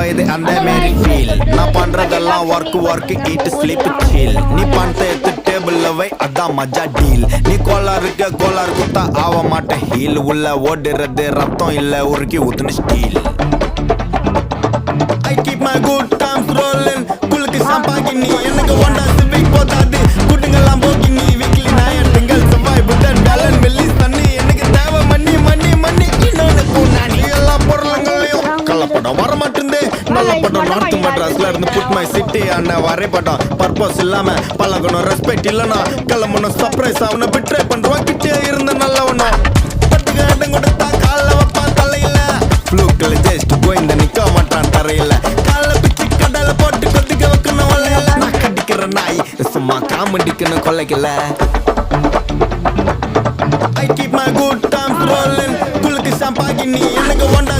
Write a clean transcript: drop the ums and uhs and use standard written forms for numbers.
இது அந்த மாரி ஃபீல். நான் பண்றதெல்லாம் ஒர்க் ஈட் ஸ்லீப் சீல். நீ பணத்தை எடுத்து டேபிள்ல வை, அதான் மஜா டீல். நீ கோளாறு குத்தா ஆக மாட்டேன் ஹீல். உள்ள ஓடுறது ரத்தம் இல்ல உருக்கி ஊத்துன steel. I keep my good times rolling. குளுக்கு சாம்பாகி நீ எனக்கு ஒண்டா சிவிக் போதாது. குட்டுங்கெல்லாம் போக்கி நீ வீக்லி ஞாயிற்றுங்கள் செவ்வாய் புதன் வேலன் வெள்ளி சனி. எனக்கு தேவை மண்ணி இன்னொன்னு கூண்டாணி. எல்லா பொருளங்களையும் கள்ளப்படம் வர மாட்டேங்குது. நல்ல படம் நார்த் மெட்ராஸ்ல இருந்து புட் மை சிட்டி அண்ணன் வரைபடம். பர்பஸ் இல்லாம பழகணும் ரெஸ்பெக்ட் இல்லனா கிளம்பணும் சர்ப்ரைஸ் அவனை பிட்ரே பண்றோம். கிட்டே இருந்த நல்லவனும் பட்டுக்கு இடம் கொடுத்தா கால வைப்பான் தலையில. ஃப்ளூக்ல ஜஸ்ட் கோயிந்த நிக்க மாட்டான் தரையில. கால பிச்சு கடல போட்டு கொதிக்க வைக்கணும் வலையில. நான் கடிக்கிற நாய் சும்மா காமெடிக்குன்னு கொலைக்கல. I keep my good times rolling. குளுக்கு சாம்பாகி நீ எனக்கு ஒண்டா